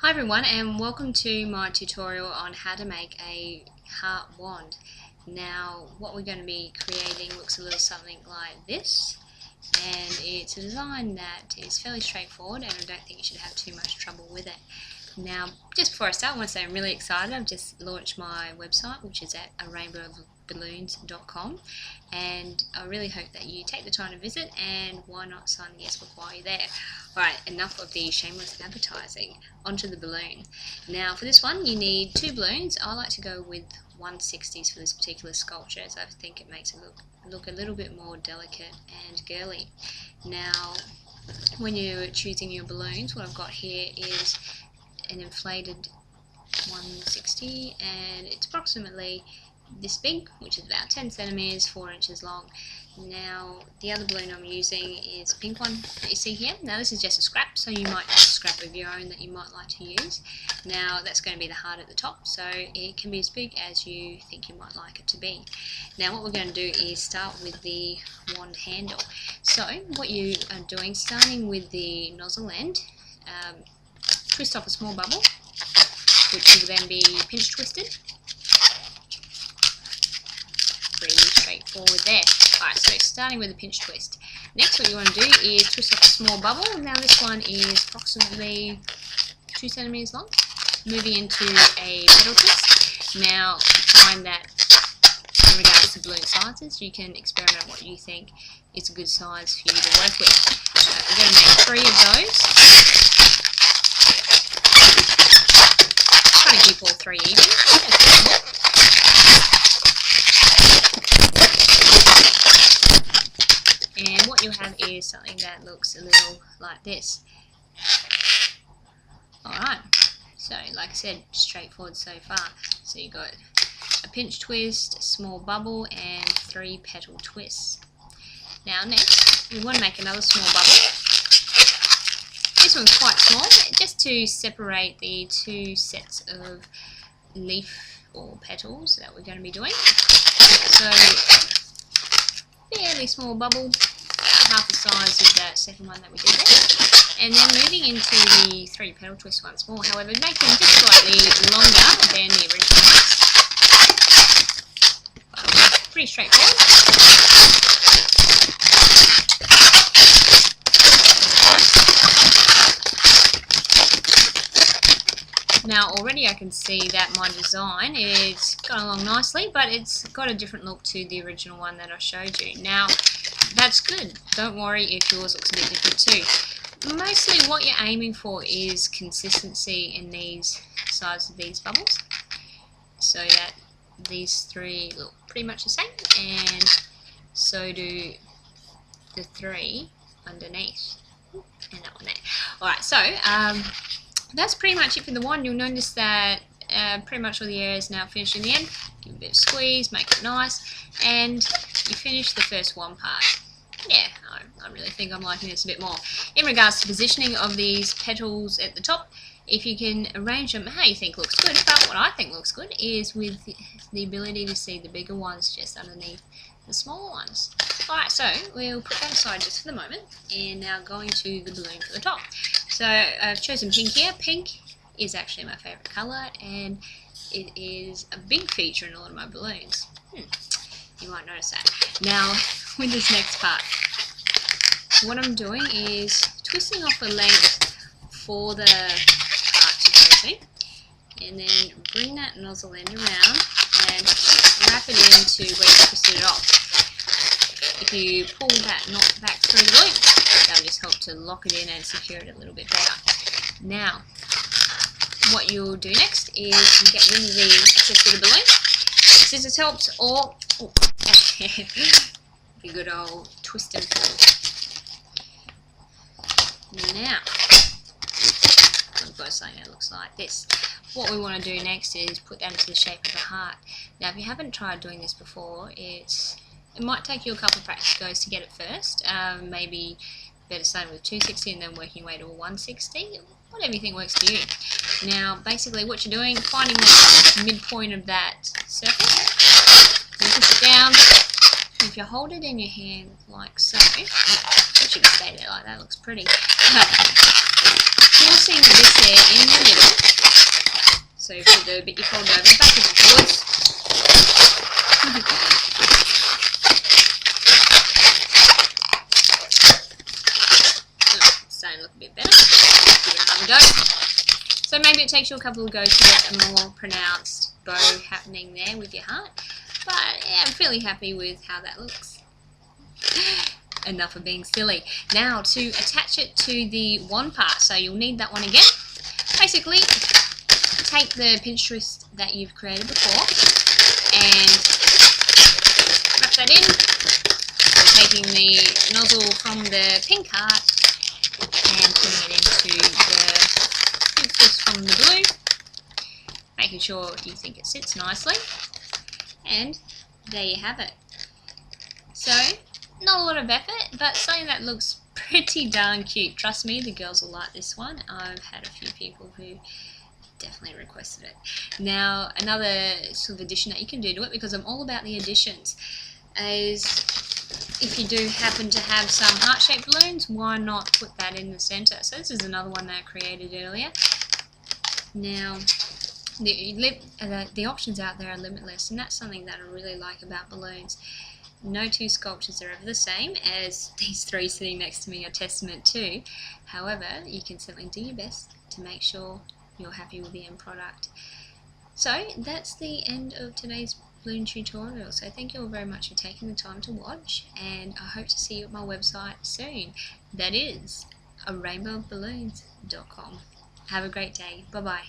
Hi everyone, and welcome to my tutorial on how to make a heart wand. Now what we're going to be creating looks a little something like this, and it's a design that is fairly straightforward and I don't think you should have too much trouble with it. Now just before I start, I want to say I'm really excited. I've just launched my website, which is at arainbowofballoons.com, and I really hope that you take the time to visit, and why not sign the yes book while you're there. Alright, enough of the shameless advertising, onto the balloon. Now for this one you need 2 balloons. I like to go with 1/60s for this particular sculpture, as I think it makes it look a little bit more delicate and girly. Now when you're choosing your balloons, what I've got here is an inflated 160, and it's approximately this big, which is about 10 centimeters, 4 inches long. Now the other balloon I'm using is a pink one that you see here. Now this is just a scrap, so you might have a scrap of your own that you might like to use. Now that's going to be the heart at the top, so it can be as big as you think you might like it to be. Now what we're going to do is start with the wand handle. So what you are doing, starting with the nozzle end, twist off a small bubble, which will then be pinch twisted. Pretty straightforward there. Alright, so starting with a pinch twist. Next what you want to do is twist off a small bubble. Now this one is approximately 2 centimeters long. Moving into a petal twist. Now I find that in regards to balloon sizes, you can experiment what you think is a good size for you to work with. So we're going to make 3 of those. Try to keep all 3 even. And what you have is something that looks a little like this. Alright, so like I said, straightforward so far. So you got a pinch twist, a small bubble, and 3 petal twists. Now next, we want to make another small bubble. This one's quite small, just to separate the 2 sets of leaf or petals that we're going to be doing. So fairly small bubble, about half the size of that second one that we did there. And then moving into the 3 petal twist once more, however, make them just slightly longer than the original ones. Pretty straightforward. Now already I can see that my design is gone along nicely, but it's got a different look to the original one that I showed you. Now that's good, don't worry if yours looks a bit different too. Mostly what you're aiming for is consistency in these size of these bubbles, so that these 3 look pretty much the same, and so do the 3 underneath, and that one there. Alright, so that's pretty much it for the wand. You'll notice that pretty much all the air is now finished in the end. Give it a bit of squeeze, make it nice, and you finish the first wand part. Yeah, I really think I'm liking this a bit more. In regards to positioning of these petals at the top, if you can arrange them how you think looks good, but what I think looks good is with the ability to see the bigger ones just underneath the smaller ones. Alright, so we'll put that aside just for the moment, and now going to the balloon for the top. So I've chosen pink here. Pink is actually my favourite colour, and it is a big feature in a lot of my balloons. You might notice that. Now with this next part, what I'm doing is twisting off a length for the part to go to, and then bring that nozzle end around and wrap it into where you twisted it off. If you pull that knot back through the loop, that'll just help to lock it in and secure it a little bit better. Now, what you'll do next is get rid of the excess bit of balloon. Scissors helps, or the good old twist and pull. Now, I've got something that looks like this. What we want to do next is put that into the shape of a heart. Now, if you haven't tried doing this before, it might take you a couple of practice goes to get it first. Maybe better starting with 260 and then working your way to a 160. Whatever you think works for you. Now, basically what you're doing, finding the midpoint of that circle, you push it down. If you hold it in your hand like so, it should stay there like that, looks pretty. Forcing this there in the middle do, but you fold it over backwards and forwards. Starting to look a bit better. Give it another go. So maybe it takes you a couple of goes to get a more pronounced bow happening there with your heart. But yeah, I'm fairly happy with how that looks. Enough of being silly. Now to attach it to the wand part, so you'll need that one again. Basically, take the pinch twist that you've created before and wrap that in, taking the nozzle from the pink heart and putting it into the pinch twist from the blue, making sure you think it sits nicely, and there you have it. So, not a lot of effort, but something that looks pretty darn cute. Trust me, the girls will like this one. I've had a few people who definitely requested it. Now, another sort of addition that you can do to it, because I'm all about the additions, is if you do happen to have some heart-shaped balloons, why not put that in the center? So this is another one that I created earlier. Now, the options out there are limitless, and that's something that I really like about balloons. No two sculptures are ever the same, as these three sitting next to me are testament to. However, you can certainly do your best to make sure you're happy with the end product. So that's the end of today's balloon tutorial. So thank you all very much for taking the time to watch, and I hope to see you at my website soon. That is rainbowballoons.com. Have a great day. Bye bye.